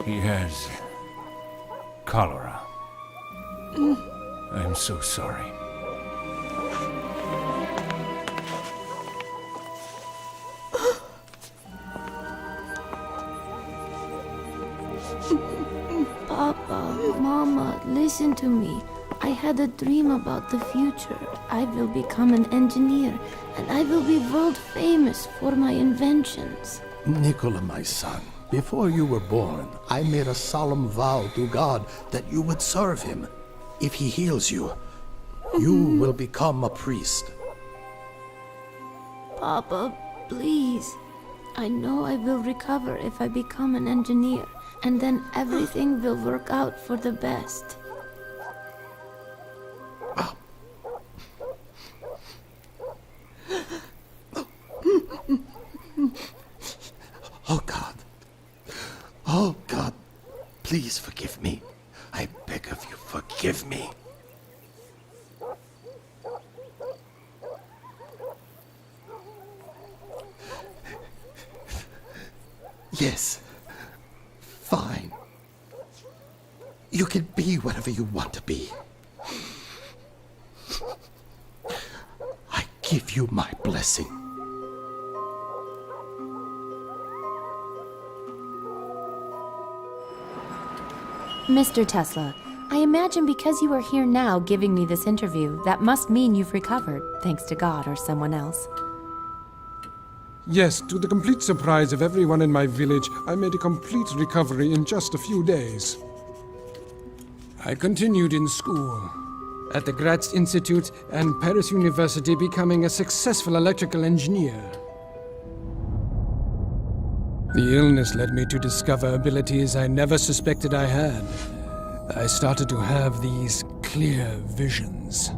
He has cholera. I'm so sorry. Papa, Mama, listen to me. I had a dream about the future. I will become an engineer, and I will be world famous for my inventions. Nicola, my son, before you were born, I made a solemn vow to God that you would serve him. If he heals you, you will become a priest. Papa, please. I know I will recover if I become an engineer, and then everything will work out for the best. Oh God. Oh God, please forgive me. I beg of you, forgive me. Yes, fine. You can be whatever you want to be. I give you my blessing. Mr. Tesla, I imagine because you are here now giving me this interview, that must mean you've recovered, thanks to God or someone else. Yes, to the complete surprise of everyone in my village, I made a complete recovery in just a few days. I continued in school, at the Graz Institute and Paris University, becoming a successful electrical engineer. The illness led me to discover abilities I never suspected I had. I started to have these clear visions.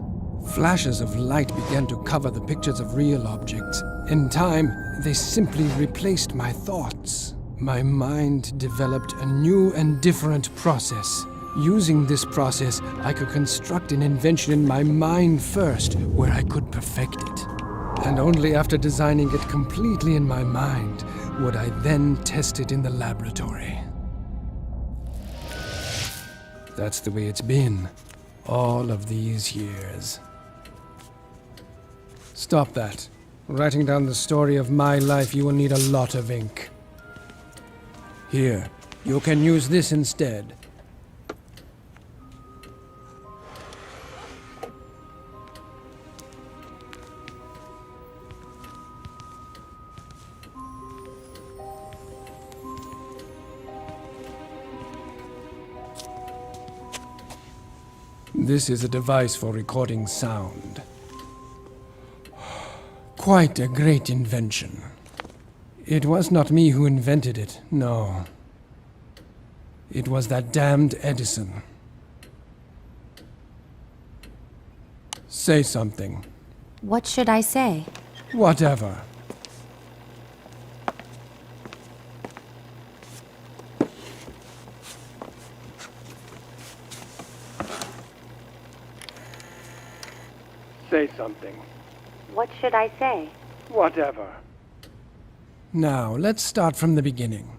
Flashes of light began to cover the pictures of real objects. In time, they simply replaced my thoughts. My mind developed a new and different process. Using this process, I could construct an invention in my mind first, where I could perfect it. And only after designing it completely in my mind would I then test it in the laboratory. That's the way it's been, all of these years. Stop that. Writing down the story of my life, you will need a lot of ink. Here, you can use this instead. This is a device for recording sound. Quite a great invention. It was not me who invented it, no. It was that damned Edison. Say something. What should I say? Whatever. Say something. What should I say? Whatever. Now, let's start from the beginning.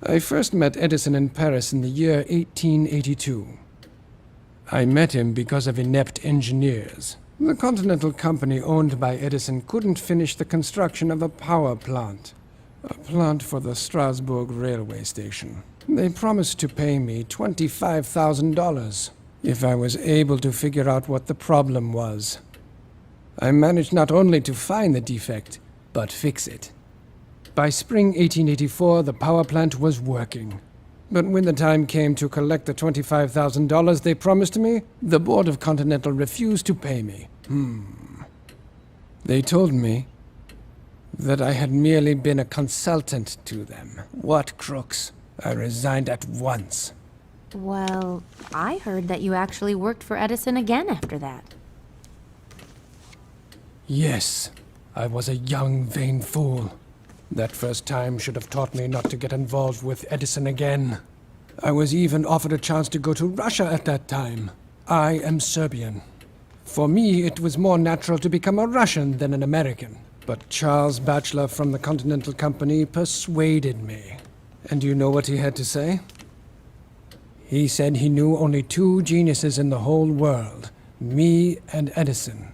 I first met Edison in Paris in the year 1882. I met him because of inept engineers. The Continental Company owned by Edison couldn't finish the construction of a power plant. A plant for the Strasbourg railway station. They promised to pay me $25,000 if I was able to figure out what the problem was. I managed not only to find the defect, but fix it. By spring 1884, the power plant was working. But when the time came to collect the $25,000 they promised me, the board of Continental refused to pay me. They told me that I had merely been a consultant to them. What crooks! I resigned at once. Well, I heard that you actually worked for Edison again after that. Yes, I was a young, vain fool. That first time should have taught me not to get involved with Edison again. I was even offered a chance to go to Russia at that time. I am Serbian. For me, it was more natural to become a Russian than an American. But Charles Batchelor from the Continental Company persuaded me. And you know what he had to say? He said he knew only two geniuses in the whole world, me and Edison.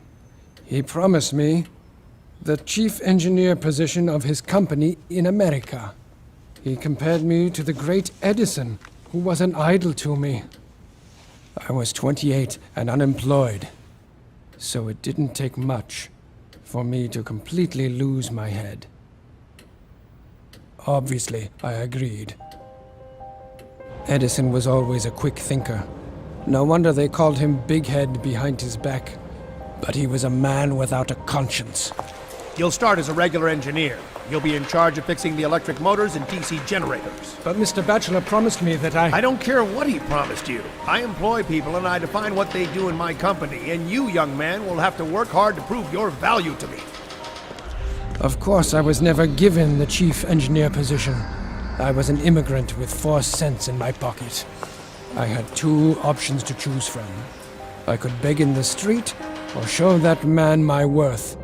He promised me the chief engineer position of his company in America. He compared me to the great Edison, who was an idol to me. I was 28 and unemployed, so it didn't take much for me to completely lose my head. Obviously, I agreed. Edison was always a quick thinker. No wonder they called him Big Head behind his back. But he was a man without a conscience. You'll start as a regular engineer. You'll be in charge of fixing the electric motors and DC generators. But Mr. Batchelor promised me that I don't care what he promised you. I employ people and I define what they do in my company, and you, young man, will have to work hard to prove your value to me. Of course, I was never given the chief engineer position. I was an immigrant with 4 cents in my pocket. I had 2 options to choose from. I could beg in the street, or show that man my worth.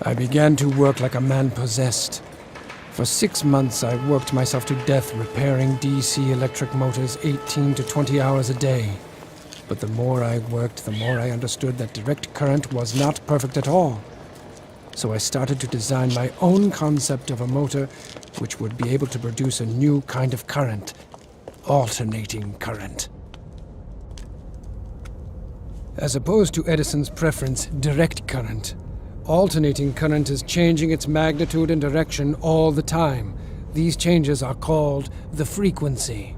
I began to work like a man possessed. For 6 months, I worked myself to death repairing DC electric motors 18 to 20 hours a day. But the more I worked, the more I understood that direct current was not perfect at all. So I started to design my own concept of a motor which would be able to produce a new kind of current, alternating current. As opposed to Edison's preference, direct current, alternating current is changing its magnitude and direction all the time. These changes are called the frequency.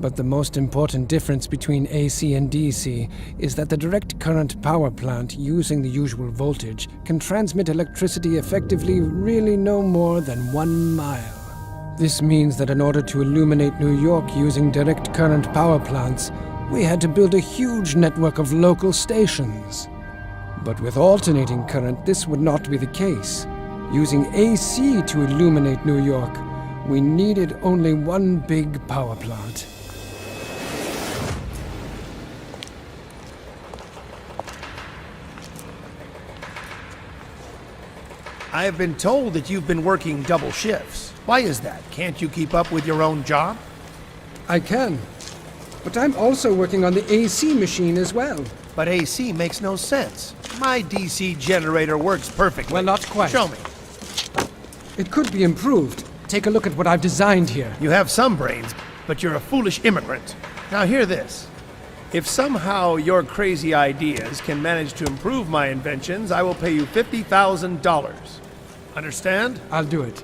But the most important difference between AC and DC is that the direct current power plant using the usual voltage can transmit electricity effectively really no more than 1 mile. This means that in order to illuminate New York using direct current power plants, we had to build a huge network of local stations. But with alternating current, this would not be the case. Using AC to illuminate New York, we needed only one big power plant. I have been told that you've been working double shifts. Why is that? Can't you keep up with your own job? I can. But I'm also working on the AC machine as well. But AC makes no sense. My DC generator works perfectly. Well, not quite. Show me. It could be improved. Take a look at what I've designed here. You have some brains, but you're a foolish immigrant. Now hear this. If somehow your crazy ideas can manage to improve my inventions, I will pay you $50,000. Understand? I'll do it.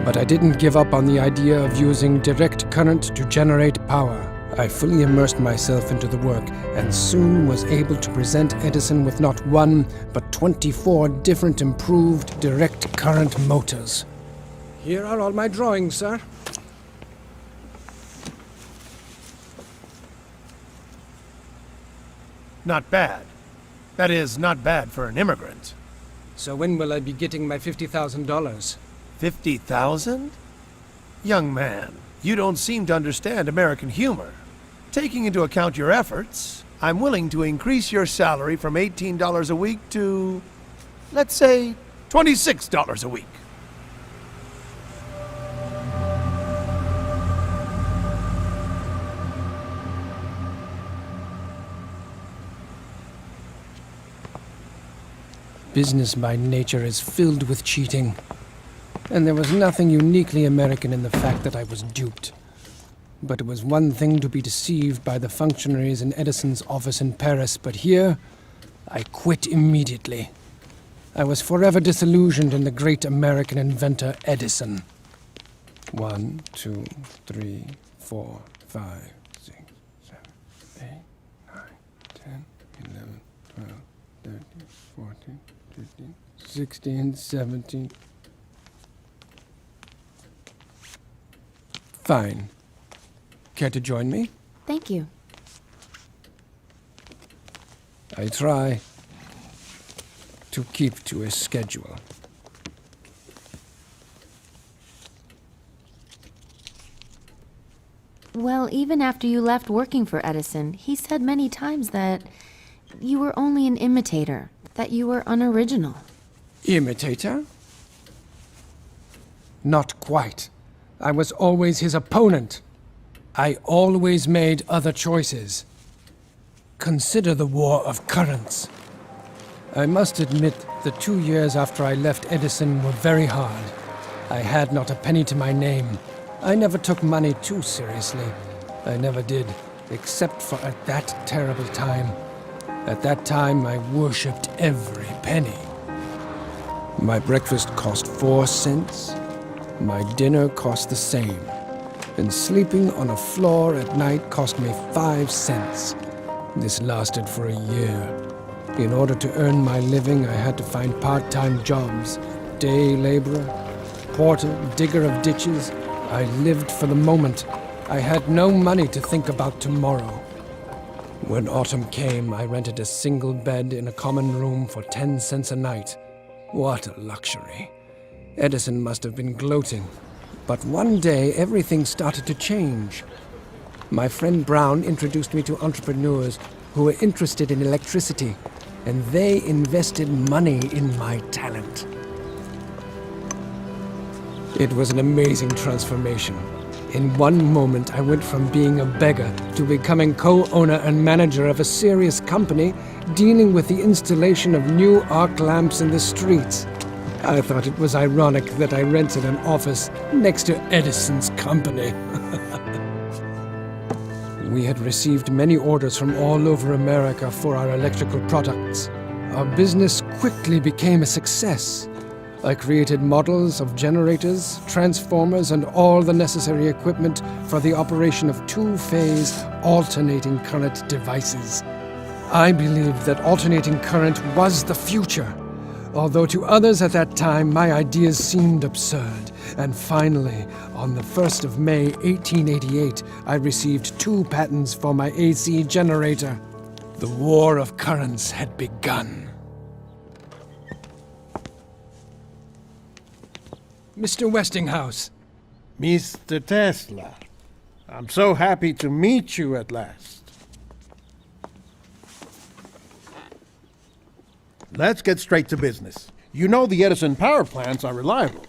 But I didn't give up on the idea of using direct current to generate power. I fully immersed myself into the work and soon was able to present Edison with not 1, but 24 different improved direct current motors. Here are all my drawings, sir. Not bad. That is, not bad for an immigrant. So when will I be getting my $50,000? 50,000? Young man, you don't seem to understand American humor. Taking into account your efforts, I'm willing to increase your salary from $18 a week to, let's say, $26 a week. Business by nature is filled with cheating. And there was nothing uniquely American in the fact that I was duped. But it was one thing to be deceived by the functionaries in Edison's office in Paris, but here, I quit immediately. I was forever disillusioned in the great American inventor Edison. 1, 2, 3, 4, 5, 6, 7, 8, 9, 10, 11, 12, 13, 14, 15, 16, 17... Fine. Care to join me? Thank you. I try to keep to a schedule. Well, even after you left working for Edison, he said many times that you were only an imitator, that you were unoriginal. Imitator? Not quite. I was always his opponent. I always made other choices. Consider the war of currents. I must admit, the 2 years after I left Edison were very hard. I had not a penny to my name. I never took money too seriously. I never did, except for at that terrible time. At that time, I worshipped every penny. My breakfast cost 4 cents. My dinner cost the same. And sleeping on a floor at night cost me 5 cents. This lasted for a year. In order to earn my living, I had to find part-time jobs. Day laborer, porter, digger of ditches. I lived for the moment. I had no money to think about tomorrow. When autumn came, I rented a single bed in a common room for 10 cents a night. What a luxury. Edison must have been gloating. But one day, everything started to change. My friend Brown introduced me to entrepreneurs who were interested in electricity, and they invested money in my talent. It was an amazing transformation. In one moment, I went from being a beggar to becoming co-owner and manager of a serious company dealing with the installation of new arc lamps in the streets. I thought it was ironic that I rented an office next to Edison's company. We had received many orders from all over America for our electrical products. Our business quickly became a success. I created models of generators, transformers, and all the necessary equipment for the operation of two-phase alternating current devices. I believed that alternating current was the future, although to others at that time my ideas seemed absurd. And finally, on the 1st of May 1888, I received 2 patents for my AC generator. The war of currents had begun. Mr. Westinghouse. Mr. Tesla, I'm so happy to meet you at last. Let's get straight to business. You know the Edison power plants are reliable.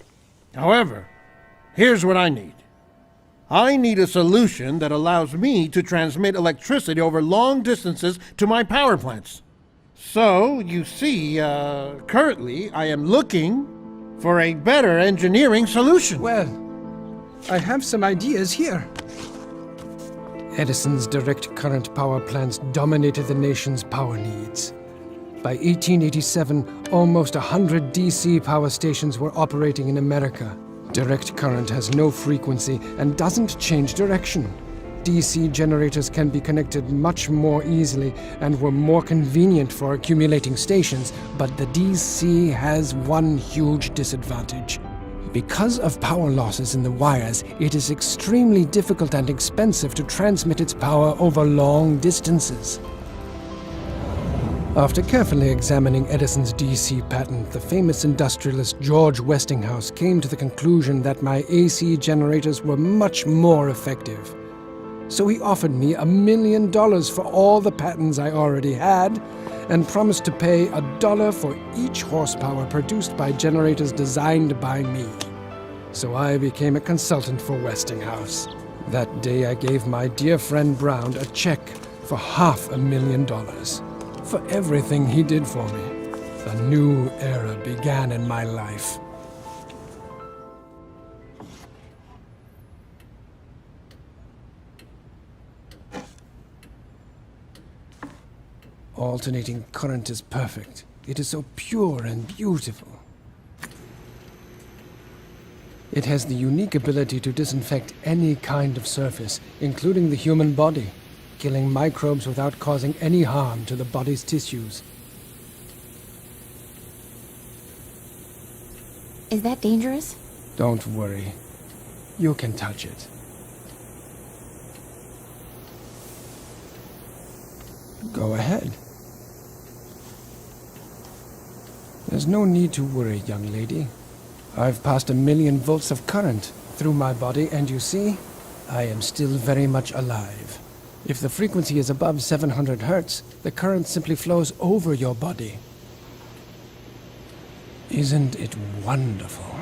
However, here's what I need. I need a solution that allows me to transmit electricity over long distances to my power plants. So, you see, currently I am looking for a better engineering solution. Well, I have some ideas here. Edison's direct current power plants dominated the nation's power needs. By 1887, almost 100 DC power stations were operating in America. Direct current has no frequency and doesn't change direction. DC generators can be connected much more easily and were more convenient for accumulating stations, but the DC has one huge disadvantage. Because of power losses in the wires, it is extremely difficult and expensive to transmit its power over long distances. After carefully examining Edison's DC patent, the famous industrialist George Westinghouse came to the conclusion that my AC generators were much more effective. So he offered me $1 million for all the patents I already had, and promised to pay $1 for each horsepower produced by generators designed by me. So I became a consultant for Westinghouse. That day I gave my dear friend Brown a check for $500,000 for everything he did for me. A new era began in my life. Alternating current is perfect. It is so pure and beautiful. It has the unique ability to disinfect any kind of surface, including the human body, killing microbes without causing any harm to the body's tissues. Is that dangerous? Don't worry. You can touch it. Go ahead. There's no need to worry, young lady. I've passed 1,000,000 volts of current through my body, and you see, I am still very much alive. If the frequency is above 700 hertz, the current simply flows over your body. Isn't it wonderful?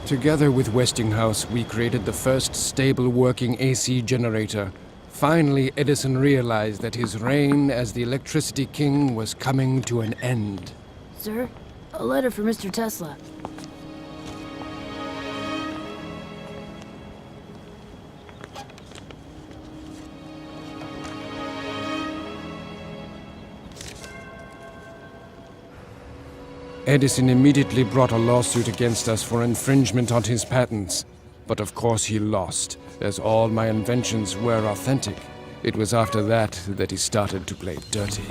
Together with Westinghouse, we created the first stable working AC generator. Finally, Edison realized that his reign as the electricity king was coming to an end. Sir, a letter for Mr. Tesla. Edison immediately brought a lawsuit against us for infringement on his patents. But of course he lost, as all my inventions were authentic. It was after that that he started to play dirty.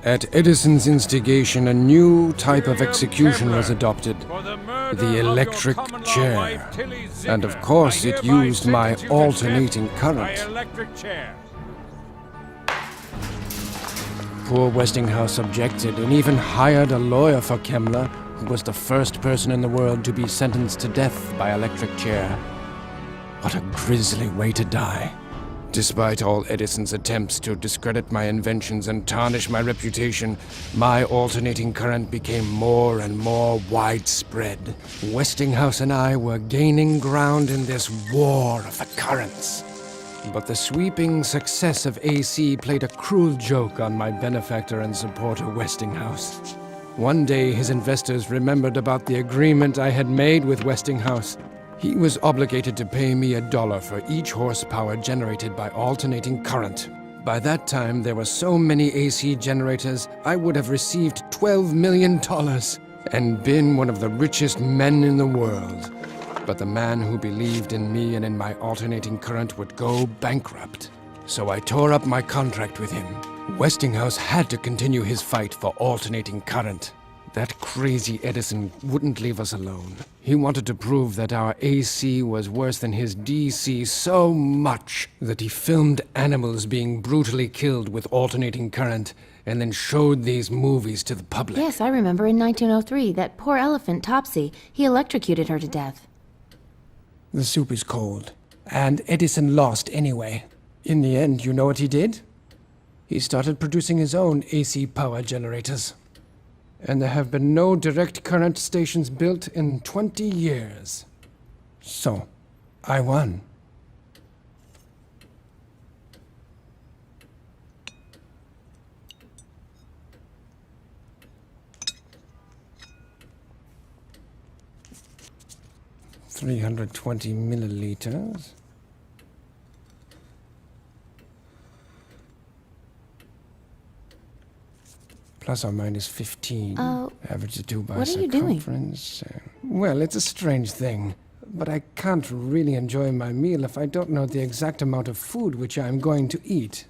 At Edison's instigation, a new type of execution was adopted. The electric chair. And of course it used my alternating current. Poor Westinghouse objected and even hired a lawyer for Kemmler, who was the first person in the world to be sentenced to death by electric chair. What a grisly way to die. Despite all Edison's attempts to discredit my inventions and tarnish my reputation, my alternating current became more and more widespread. Westinghouse and I were gaining ground in this war of the currents. But the sweeping success of AC played a cruel joke on my benefactor and supporter Westinghouse. One day his investors remembered about the agreement I had made with Westinghouse. He was obligated to pay me $1 for each horsepower generated by alternating current. By that time, there were so many AC generators, I would have received $12 million and been one of the richest men in the world. But the man who believed in me and in my alternating current would go bankrupt. So I tore up my contract with him. Westinghouse had to continue his fight for alternating current. That crazy Edison wouldn't leave us alone. He wanted to prove that our AC was worse than his DC so much that he filmed animals being brutally killed with alternating current and then showed these movies to the public. Yes, I remember in 1903, that poor elephant, Topsy, he electrocuted her to death. The soup is cold, and Edison lost anyway. In the end, you know what he did? He started producing his own AC power generators. And there have been no direct current stations built in 20 years. So, I won. $320 milliliters. Plus or minus 15. Average the two by what are you doing? circumference. Well, it's a strange thing. But I can't really enjoy my meal if I don't know the exact amount of food which I'm going to eat.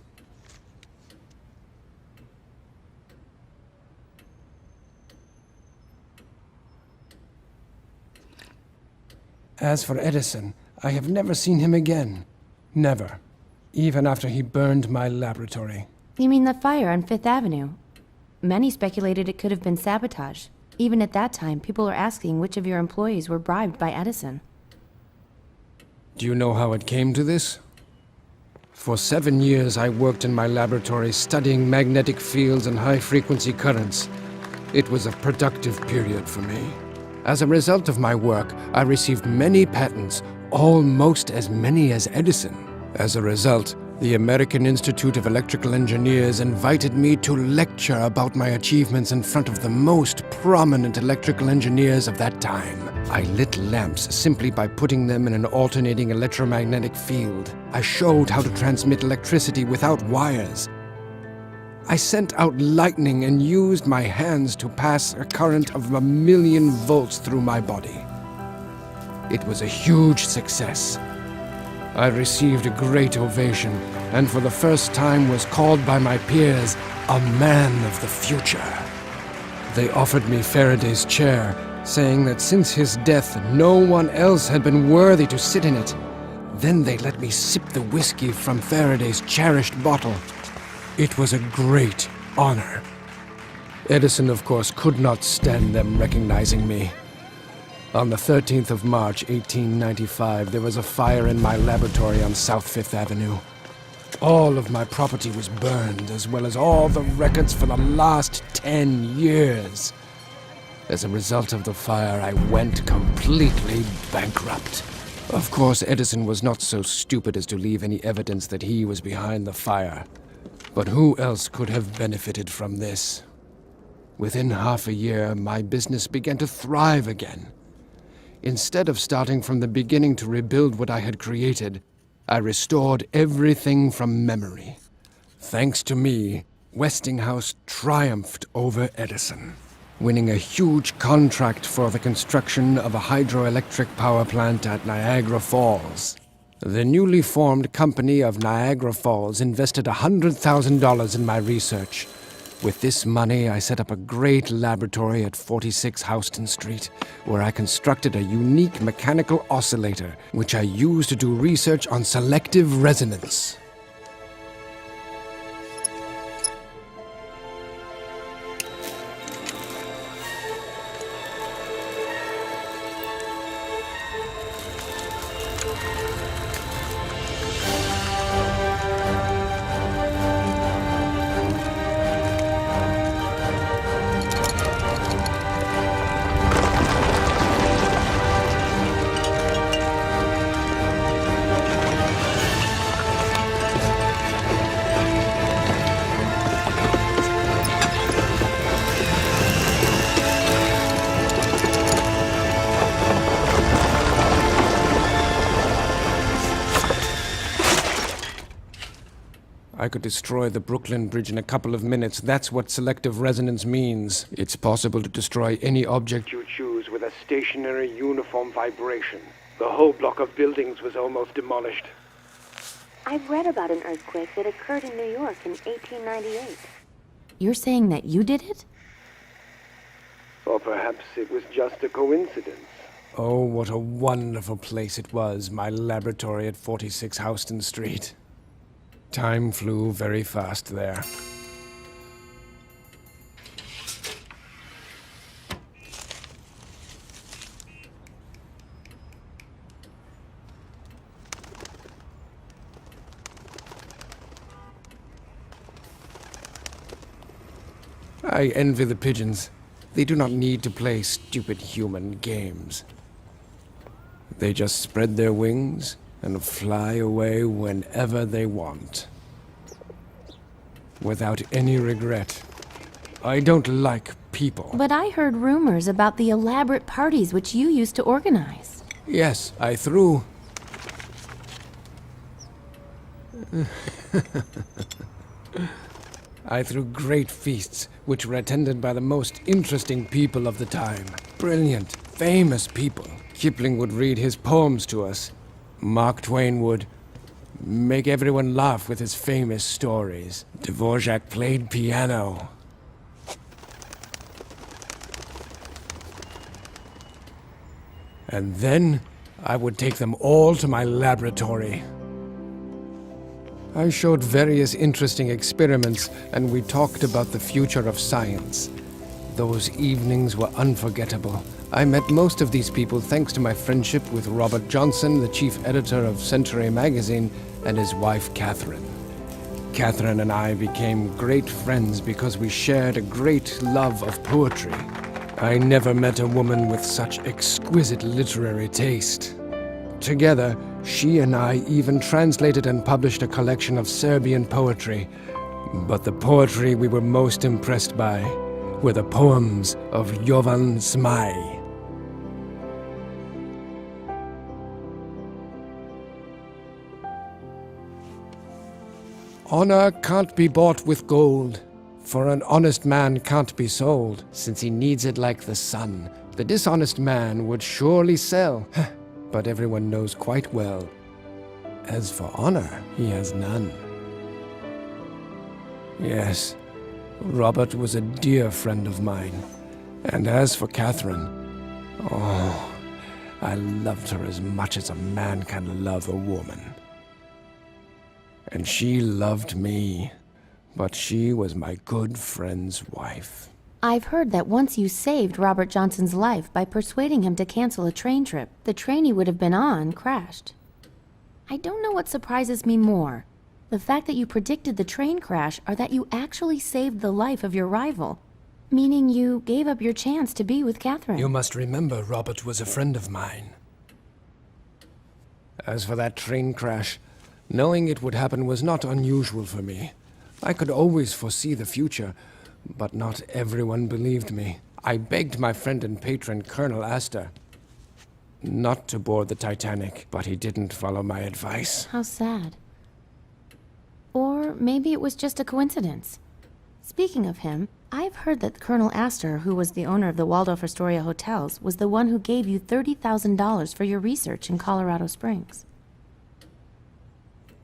As for Edison, I have never seen him again. Never. Even after he burned my laboratory. You mean the fire on Fifth Avenue? Many speculated it could have been sabotage. Even at that time, people were asking which of your employees were bribed by Edison. Do you know how it came to this? For 7 years, I worked in my laboratory studying magnetic fields and high-frequency currents. It was a productive period for me. As a result of my work, I received many patents, almost as many as Edison. As a result, the American Institute of Electrical Engineers invited me to lecture about my achievements in front of the most prominent electrical engineers of that time. I lit lamps simply by putting them in an alternating electromagnetic field. I showed how to transmit electricity without wires. I sent out lightning and used my hands to pass a current of 1,000,000 volts through my body. It was a huge success. I received a great ovation, and for the first time was called by my peers a man of the future. They offered me Faraday's chair, saying that since his death, no one else had been worthy to sit in it. Then they let me sip the whiskey from Faraday's cherished bottle. It was a great honor. Edison, of course, could not stand them recognizing me. On the 13th of March, 1895, there was a fire in my laboratory on South Fifth Avenue. All of my property was burned, as well as all the records for the last 10 years. As a result of the fire, I went completely bankrupt. Of course, Edison was not so stupid as to leave any evidence that he was behind the fire. But who else could have benefited from this? Within half a year, my business began to thrive again. Instead of starting from the beginning to rebuild what I had created, I restored everything from memory. Thanks to me, Westinghouse triumphed over Edison, winning a huge contract for the construction of a hydroelectric power plant at Niagara Falls. The newly formed company of Niagara Falls invested $100,000 in my research. With this money, I set up a great laboratory at 46 Houston Street, where I constructed a unique mechanical oscillator, which I used to do research on selective resonance. I could destroy the Brooklyn Bridge in a couple of minutes. That's what selective resonance means. It's possible to destroy any object you choose with a stationary, uniform vibration. The whole block of buildings was almost demolished. I've read about an earthquake that occurred in New York in 1898. You're saying that you did it? Or perhaps it was just a coincidence. Oh, what a wonderful place it was, my laboratory at 46 Houston Street. Time flew very fast there. I envy the pigeons. They do not need to play stupid human games. They just spread their wings and fly away whenever they want. Without any regret. I don't like people. But I heard rumors about the elaborate parties which you used to organize. Yes, I threw... I threw great feasts, which were attended by the most interesting people of the time. Brilliant, famous people. Kipling would read his poems to us. Mark Twain would make everyone laugh with his famous stories. Dvorak played piano. And then I would take them all to my laboratory. I showed various interesting experiments, and we talked about the future of science. Those evenings were unforgettable. I met most of these people thanks to my friendship with Robert Johnson, the chief editor of Century magazine, and his wife, Catherine. Catherine and I became great friends because we shared a great love of poetry. I never met a woman with such exquisite literary taste. Together, she and I even translated and published a collection of Serbian poetry. But the poetry we were most impressed by were the poems of Jovan Zmaj. Honor can't be bought with gold, for an honest man can't be sold, since he needs it like the sun. The dishonest man would surely sell, but everyone knows quite well. As for honor, he has none. Yes, Robert was a dear friend of mine. And as for Catherine, oh, I loved her as much as a man can love a woman. And she loved me, but she was my good friend's wife. I've heard that once you saved Robert Johnson's life by persuading him to cancel a train trip, the train he would have been on crashed. I don't know what surprises me more, the fact that you predicted the train crash or that you actually saved the life of your rival, meaning you gave up your chance to be with Catherine. You must remember Robert was a friend of mine. As for that train crash, knowing it would happen was not unusual for me. I could always foresee the future, but not everyone believed me. I begged my friend and patron, Colonel Astor, not to board the Titanic, but he didn't follow my advice. How sad. Or maybe it was just a coincidence. Speaking of him, I've heard that Colonel Astor, who was the owner of the Waldorf Astoria hotels, was the one who gave you $30,000 for your research in Colorado Springs.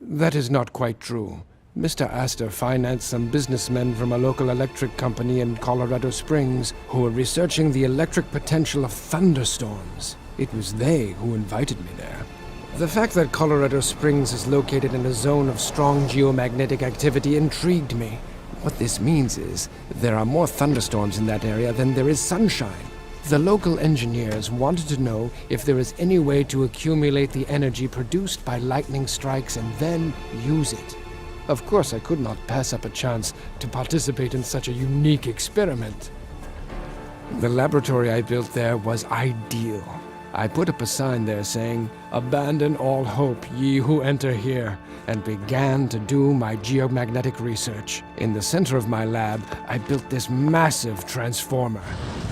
That is not quite true. Mr. Astor financed some businessmen from a local electric company in Colorado Springs who were researching the electric potential of thunderstorms. It was they who invited me there. The fact that Colorado Springs is located in a zone of strong geomagnetic activity intrigued me. What this means is there are more thunderstorms in that area than there is sunshine. The local engineers wanted to know if there is any way to accumulate the energy produced by lightning strikes and then use it. Of course, I could not pass up a chance to participate in such a unique experiment. The laboratory I built there was ideal. I put up a sign there saying, "Abandon all hope, ye who enter here," and began to do my geomagnetic research. In the center of my lab, I built this massive transformer.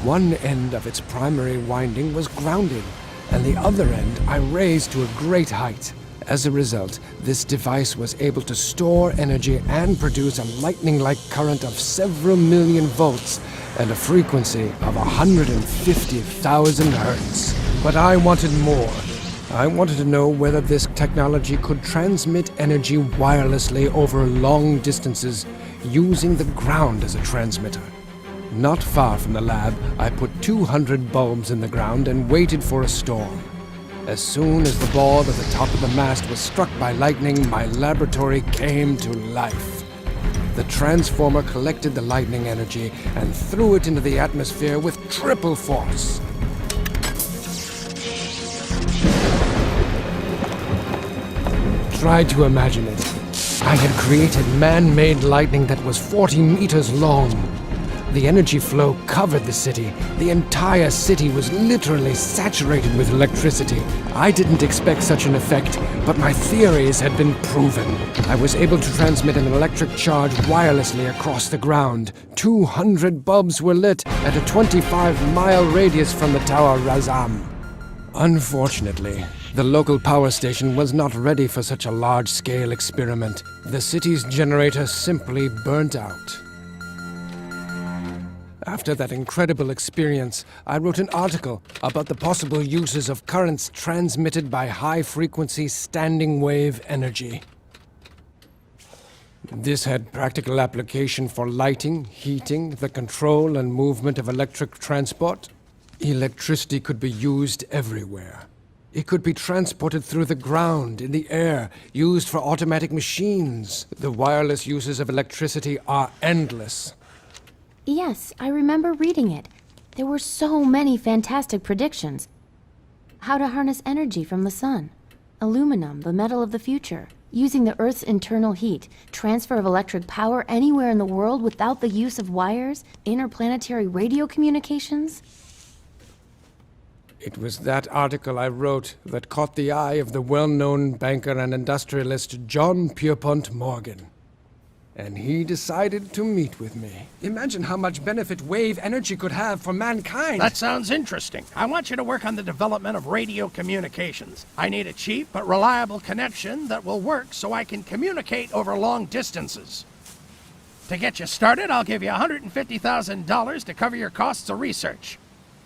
One end of its primary winding was grounded, and the other end I raised to a great height. As a result, this device was able to store energy and produce a lightning-like current of several million volts and a frequency of 150,000 hertz. But I wanted more. I wanted to know whether this technology could transmit energy wirelessly over long distances using the ground as a transmitter. Not far from the lab, I put 200 bulbs in the ground and waited for a storm. As soon as the ball at the top of the mast was struck by lightning, my laboratory came to life. The transformer collected the lightning energy and threw it into the atmosphere with triple force. Try to imagine it. I had created man-made lightning that was 40 meters long. The energy flow covered the city. The entire city was literally saturated with electricity. I didn't expect such an effect, but my theories had been proven. I was able to transmit an electric charge wirelessly across the ground. 200 bulbs were lit at a 25-mile radius from the Tower Razam. Unfortunately, the local power station was not ready for such a large-scale experiment. The city's generator simply burnt out. After that incredible experience, I wrote an article about the possible uses of currents transmitted by high-frequency standing wave energy. This had practical application for lighting, heating, the control and movement of electric transport. Electricity could be used everywhere. It could be transported through the ground, in the air, used for automatic machines. The wireless uses of electricity are endless. Yes, I remember reading it. There were so many fantastic predictions. How to harness energy from the sun, aluminum, the metal of the future, using the Earth's internal heat, transfer of electric power anywhere in the world without the use of wires, interplanetary radio communications. It was that article I wrote that caught the eye of the well-known banker and industrialist John Pierpont Morgan. And he decided to meet with me. Imagine how much benefit wave energy could have for mankind. That sounds interesting. I want you to work on the development of radio communications. I need a cheap but reliable connection that will work so I can communicate over long distances. To get you started, I'll give you $150,000 to cover your costs of research.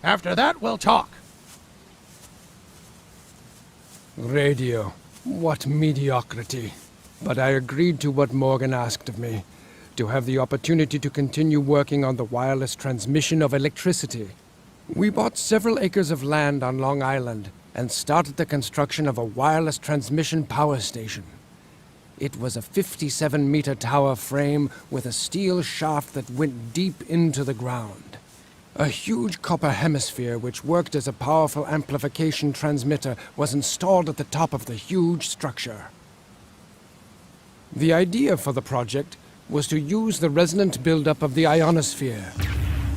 After that, we'll talk. Radio. What mediocrity. But I agreed to what Morgan asked of me, to have the opportunity to continue working on the wireless transmission of electricity. We bought several acres of land on Long Island and started the construction of a wireless transmission power station. It was a 57-meter tower frame with a steel shaft that went deep into the ground. A huge copper hemisphere which worked as a powerful amplification transmitter was installed at the top of the huge structure. The idea for the project was to use the resonant buildup of the ionosphere.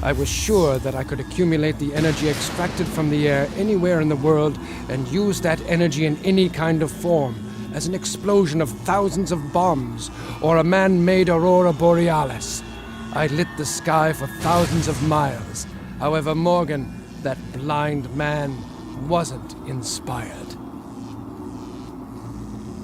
I was sure that I could accumulate the energy extracted from the air anywhere in the world and use that energy in any kind of form, as an explosion of thousands of bombs or a man-made aurora borealis. I lit the sky for thousands of miles. However, Morgan, that blind man, wasn't inspired.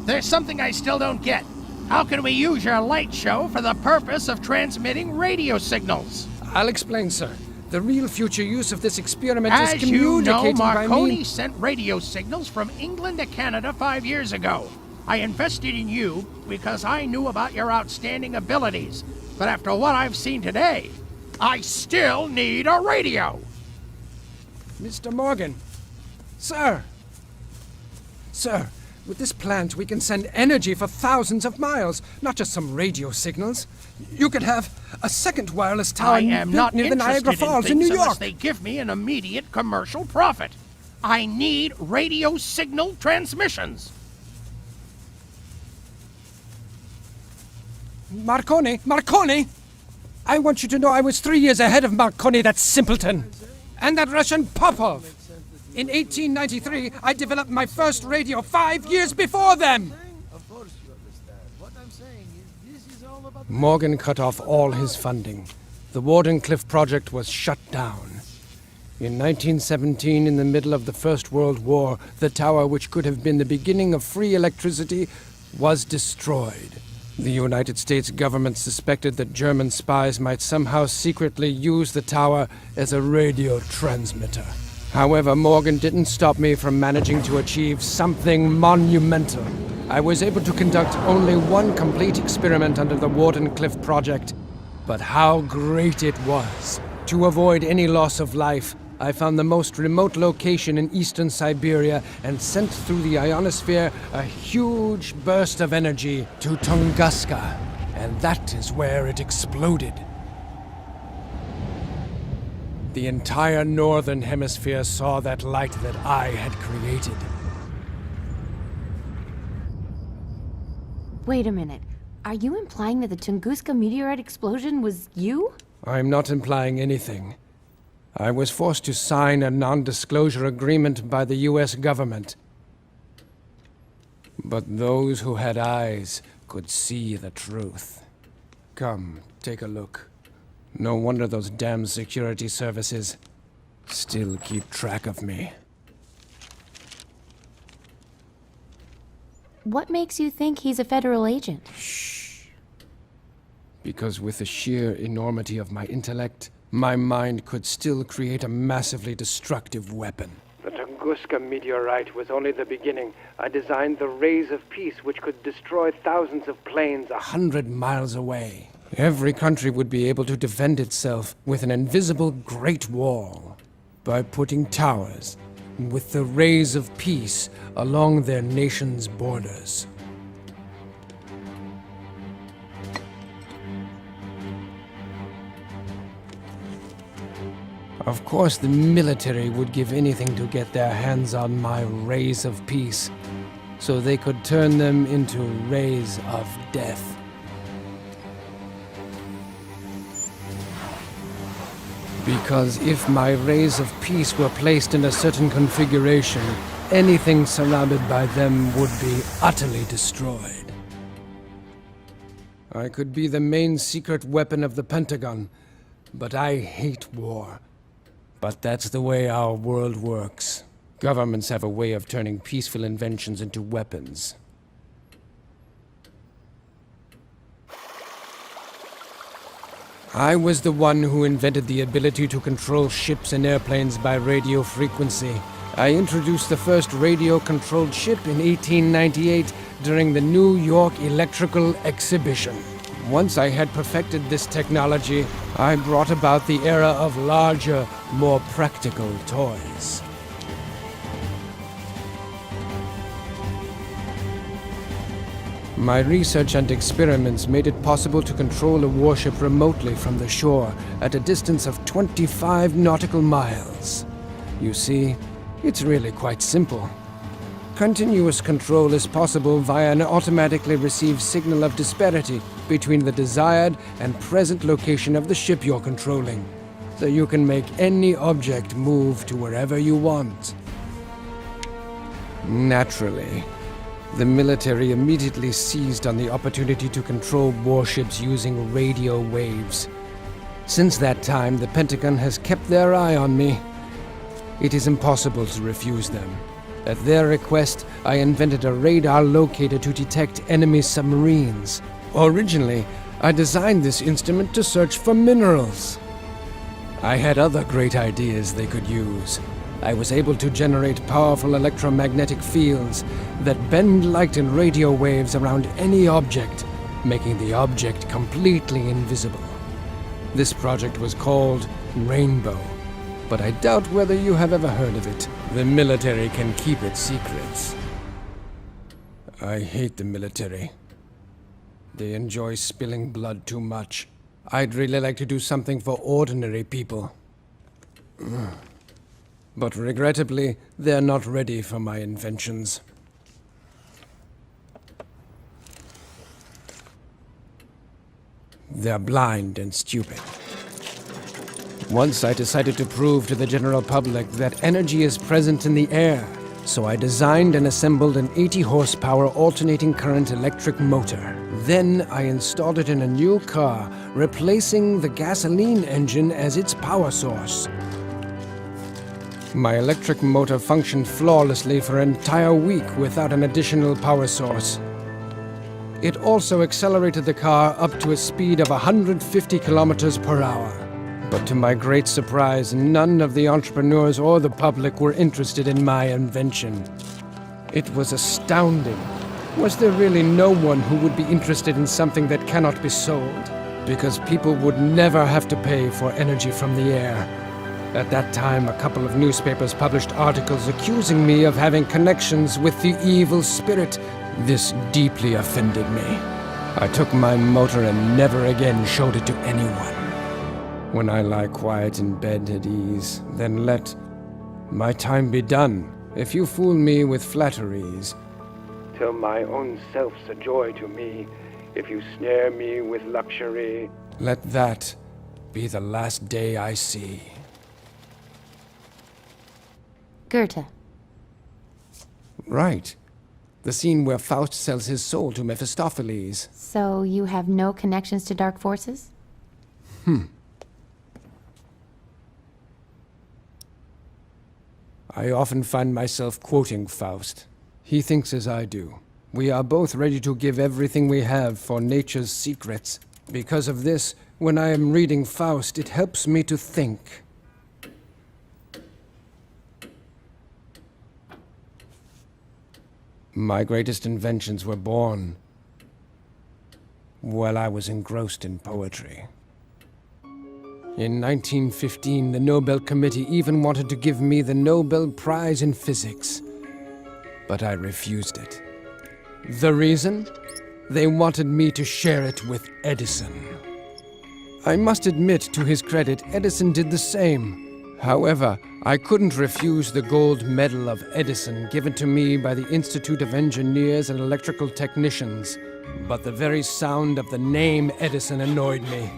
There's something I still don't get. How can we use your light show for the purpose of transmitting radio signals? I'll explain, sir. The real future use of this experiment As is you know, communicating by Marconi me. sent radio signals from England to Canada 5 years ago. I invested in you because I knew about your outstanding abilities. But after what I've seen today, I still need a radio. Mr. Morgan. Sir. Sir, with this plant we can send energy for thousands of miles, not just some radio signals. You could have a second wireless tower I am built not near the interested Niagara Falls in things New unless York. they give me an immediate commercial profit. I need radio signal transmissions. Marconi! I want you to know I was 3 years ahead of Marconi, that simpleton. And that Russian Popov. In 1893, I developed my first radio 5 years before them. Morgan cut off all his funding. The Wardenclyffe project was shut down. In 1917, in the middle of the First World War, the tower, which could have been the beginning of free electricity, was destroyed. The United States government suspected that German spies might somehow secretly use the tower as a radio transmitter. However, Morgan didn't stop me from managing to achieve something monumental. I was able to conduct only one complete experiment under the Wardenclyffe project, but how great it was! To avoid any loss of life, I found the most remote location in eastern Siberia and sent through the ionosphere a huge burst of energy to Tunguska, and that is where it exploded. The entire northern hemisphere saw that light that I had created. Wait a minute. Are you implying that the Tunguska meteorite explosion was you? I'm not implying anything. I was forced to sign a non-disclosure agreement by the US government. But those who had eyes could see the truth. Come, take a look. No wonder those damn security services still keep track of me. What makes you think he's a federal agent? Because with the sheer enormity of my intellect, my mind could still create a massively destructive weapon. The Tunguska meteorite was only the beginning. I designed the rays of peace which could destroy thousands of planes 100 miles away. Every country would be able to defend itself with an invisible Great Wall by putting towers with the rays of peace along their nation's borders. Of course, the military would give anything to get their hands on my rays of peace, so they could turn them into rays of death. Because if my rays of peace were placed in a certain configuration, anything surrounded by them would be utterly destroyed. I could be the main secret weapon of the Pentagon, but I hate war. But that's the way our world works. Governments have a way of turning peaceful inventions into weapons. I was the one who invented the ability to control ships and airplanes by radio frequency. I introduced the first radio-controlled ship in 1898 during the New York Electrical Exhibition. Once I had perfected this technology, I brought about the era of larger, more practical toys. My research and experiments made it possible to control a warship remotely from the shore at a distance of 25 nautical miles. You see, it's really quite simple. Continuous control is possible via an automatically received signal of disparity between the desired and present location of the ship you're controlling, so you can make any object move to wherever you want. Naturally, the military immediately seized on the opportunity to control warships using radio waves. Since that time, the Pentagon has kept their eye on me. It is impossible to refuse them. At their request, I invented a radar locator to detect enemy submarines. Originally, I designed this instrument to search for minerals. I had other great ideas they could use. I was able to generate powerful electromagnetic fields that bend light and radio waves around any object, making the object completely invisible. This project was called Rainbow, but I doubt whether you have ever heard of it. The military can keep its secrets. I hate the military. They enjoy spilling blood too much. I'd really like to do something for ordinary people. But regrettably, they're not ready for my inventions. They're blind and stupid. Once I decided to prove to the general public that energy is present in the air, so I designed and assembled an 80-horsepower alternating current electric motor. Then I installed it in a new car, replacing the gasoline engine as its power source. My electric motor functioned flawlessly for an entire week without an additional power source. It also accelerated the car up to a speed of 150 kilometers per hour. But to my great surprise, none of the entrepreneurs or the public were interested in my invention. It was astounding. Was there really no one who would be interested in something that cannot be sold? Because people would never have to pay for energy from the air. At that time, a couple of newspapers published articles accusing me of having connections with the evil spirit. This deeply offended me. I took my motor and never again showed it to anyone. When I lie quiet in bed at ease, then let my time be done. If you fool me with flatteries, till my own self's a joy to me. If you snare me with luxury, let that be the last day I see. Goethe. Right. The scene where Faust sells his soul to Mephistopheles. So you have no connections to dark forces? I often find myself quoting Faust. He thinks as I do. We are both ready to give everything we have for nature's secrets. Because of this, when I am reading Faust, it helps me to think. My greatest inventions were born while I was engrossed in poetry. In 1915, the Nobel Committee even wanted to give me the Nobel Prize in Physics, but I refused it. The reason? They wanted me to share it with Edison. I must admit, to his credit, Edison did the same. However, I couldn't refuse the gold medal of Edison given to me by the Institute of Engineers and Electrical Technicians, but the very sound of the name Edison annoyed me.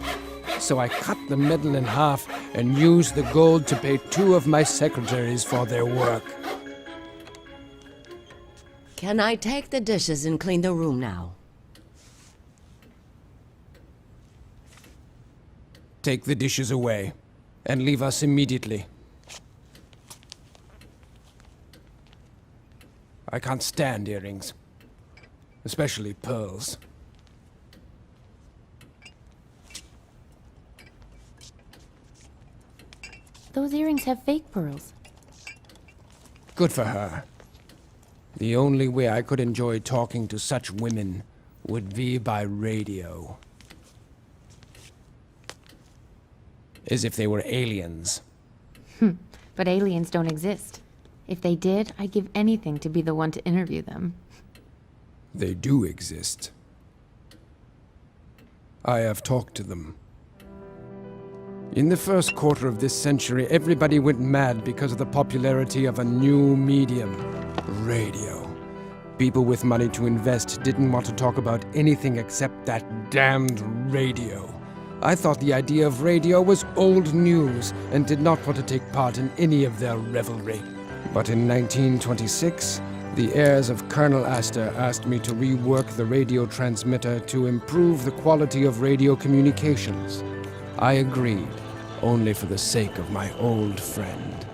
So I cut the medal in half and used the gold to pay 2 of my secretaries for their work. Can I take the dishes and clean the room now? Take the dishes away, and leave us immediately. I can't stand earrings, especially pearls. Those earrings have fake pearls. Good for her. The only way I could enjoy talking to such women would be by radio. As if they were aliens. But aliens don't exist. If they did, I'd give anything to be the one to interview them. They do exist. I have talked to them. In the first quarter of this century, everybody went mad because of the popularity of a new medium, radio. People with money to invest didn't want to talk about anything except that damned radio. I thought the idea of radio was old news and did not want to take part in any of their revelry. But in 1926, the heirs of Colonel Astor asked me to rework the radio transmitter to improve the quality of radio communications. I agreed, only for the sake of my old friend.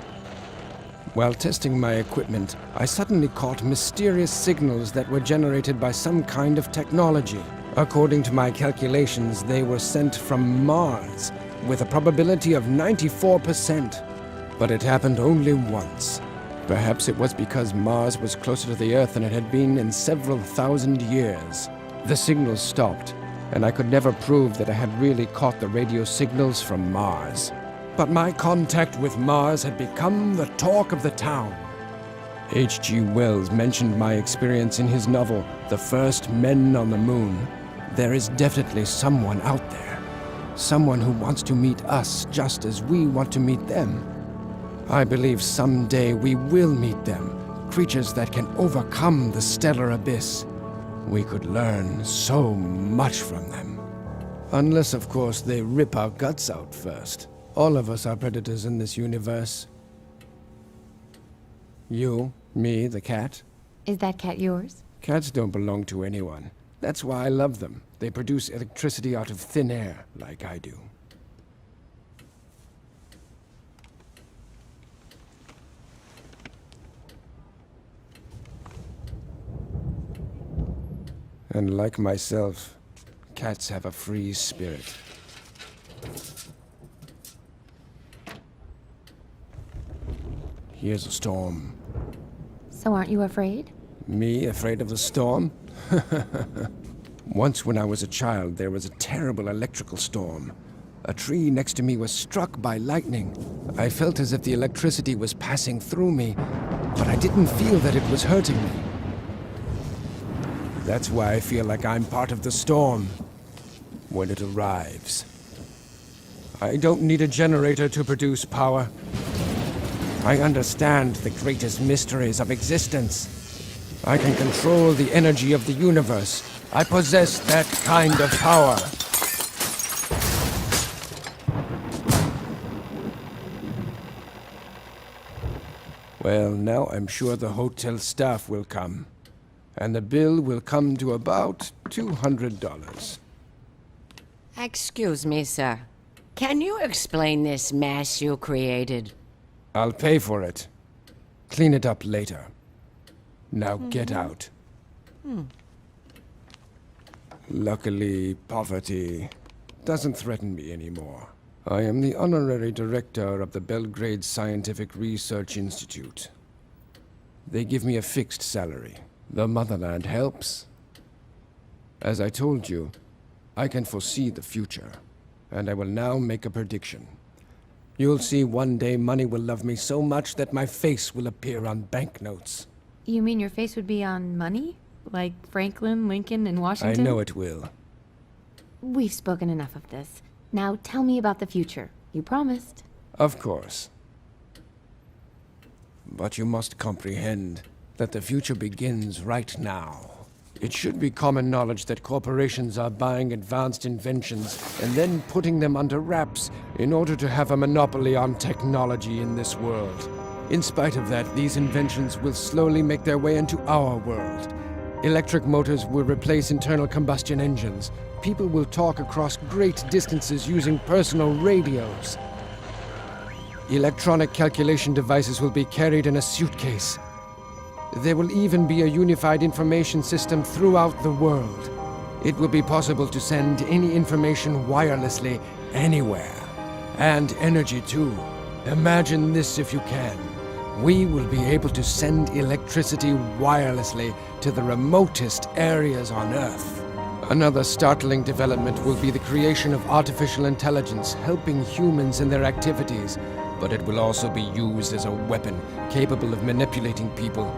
While testing my equipment, I suddenly caught mysterious signals that were generated by some kind of technology. According to my calculations, they were sent from Mars, with a probability of 94%. But it happened only once. Perhaps it was because Mars was closer to the Earth than it had been in several thousand years. The signals stopped, and I could never prove that I had really caught the radio signals from Mars. But my contact with Mars had become the talk of the town. H.G. Wells mentioned my experience in his novel, The First Men on the Moon. There is definitely someone out there. Someone who wants to meet us just as we want to meet them. I believe someday we will meet them, creatures that can overcome the stellar abyss. We could learn so much from them. Unless, of course, they rip our guts out first. All of us are predators in this universe. You, me, the cat. Is that cat yours? Cats don't belong to anyone. That's why I love them. They produce electricity out of thin air, like I do. And like myself, cats have a free spirit. Here's a storm. So aren't you afraid? Me, afraid of the storm? Once when I was a child, there was a terrible electrical storm. A tree next to me was struck by lightning. I felt as if the electricity was passing through me, but I didn't feel that it was hurting me. That's why I feel like I'm part of the storm when it arrives. I don't need a generator to produce power. I understand the greatest mysteries of existence. I can control the energy of the universe. I possess that kind of power. Well, now I'm sure the hotel staff will come. And the bill will come to about $200. Excuse me, sir. Can you explain this mess you created? I'll pay for it. Clean it up later. Now get out. Luckily, poverty doesn't threaten me anymore. I am the honorary director of the Belgrade Scientific Research Institute. They give me a fixed salary. The motherland helps. As I told you, I can foresee the future, and I will now make a prediction. You'll see one day money will love me so much that my face will appear on banknotes. You mean your face would be on money? Like Franklin, Lincoln, and I Washington? know it will. We've spoken enough of this. Now tell me about the future. You promised. Of course. But you must comprehend that the future begins right now. It should be common knowledge that corporations are buying advanced inventions and then putting them under wraps in order to have a monopoly on technology in this world. In spite of that, these inventions will slowly make their way into our world. Electric motors will replace internal combustion engines. People will talk across great distances using personal radios. Electronic calculation devices will be carried in a suitcase. There will even be a unified information system throughout the world. It will be possible to send any information wirelessly anywhere. And energy too. Imagine this if you can. We will be able to send electricity wirelessly to the remotest areas on Earth. Another startling development will be the creation of artificial intelligence helping humans in their activities, but it will also be used as a weapon capable of manipulating people.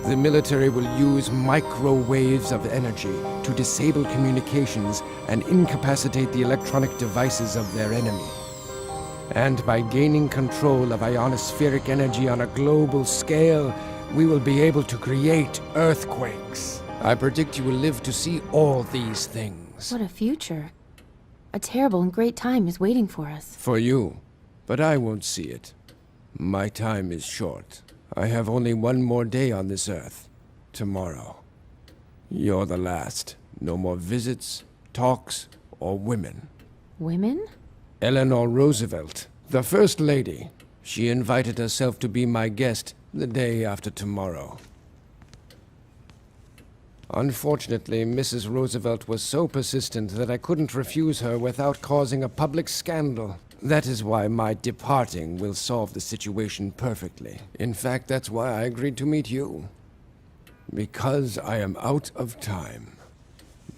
The military will use microwaves of energy to disable communications and incapacitate the electronic devices of their enemy. And by gaining control of ionospheric energy on a global scale, we will be able to create earthquakes. I predict you will live to see all these things. What a future. A terrible and great time is waiting for us. For you. But I won't see it. My time is short. I have only one more day on this earth. Tomorrow. You're the last. No more visits, talks, or women. Women? Eleanor Roosevelt, the First Lady. She invited herself to be my guest the day after tomorrow. Unfortunately, Mrs. Roosevelt was so persistent that I couldn't refuse her without causing a public scandal. That is why my departing will solve the situation perfectly. In fact, that's why I agreed to meet you. Because I am out of time.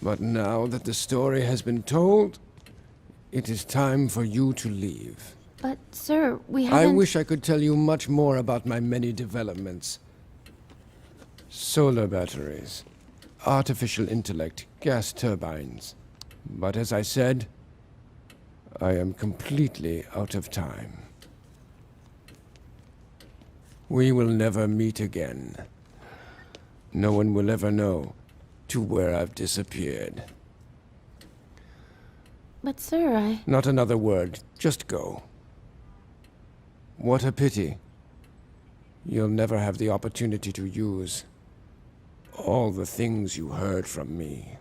But now that the story has been told, it is time for you to leave. But, sir, we haven't... I wish I could tell you much more about my many developments. Solar batteries, artificial intellect, gas turbines. But as I said, I am completely out of time. We will never meet again. No one will ever know to where I've disappeared. But, sir, Not another word. Just go. What a pity. You'll never have the opportunity to use all the things you heard from me.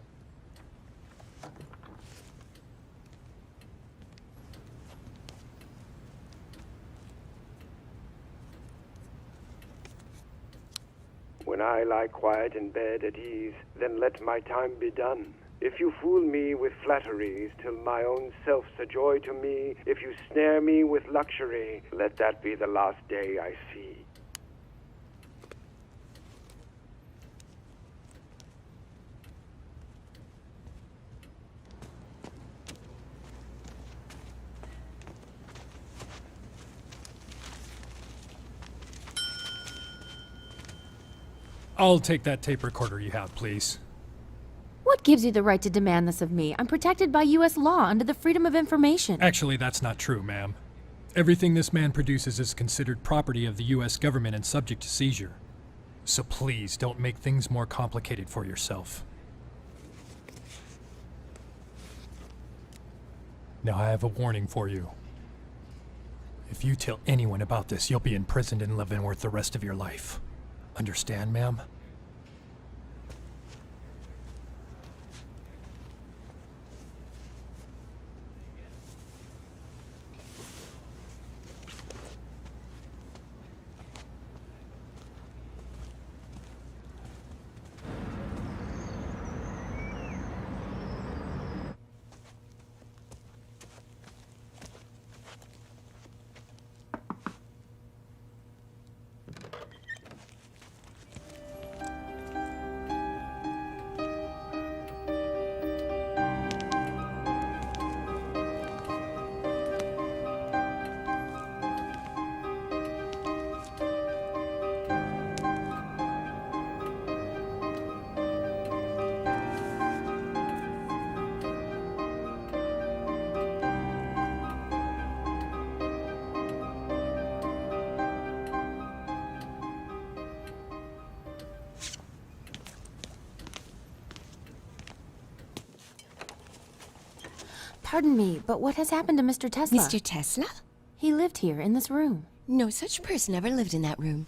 When I lie quiet in bed at ease, then let my time be done. If you fool me with flatteries, till my own self's a joy to me, if you snare me with luxury, let that be the last day I see. I'll take that tape recorder you have, please. what gives you the right to demand this of me? I'm protected by U.S. law under the Freedom of Information. Actually, that's not true, ma'am. Everything this man produces is considered property of the U.S. government and subject to seizure. So please, don't make things more complicated for yourself. Now I have a warning for you. If you tell anyone about this, you'll be imprisoned in Leavenworth the rest of your life. Understand, ma'am? Pardon me, but what has happened to Mr. Tesla? Mr. Tesla? He lived here, in this room. No such person ever lived in that room.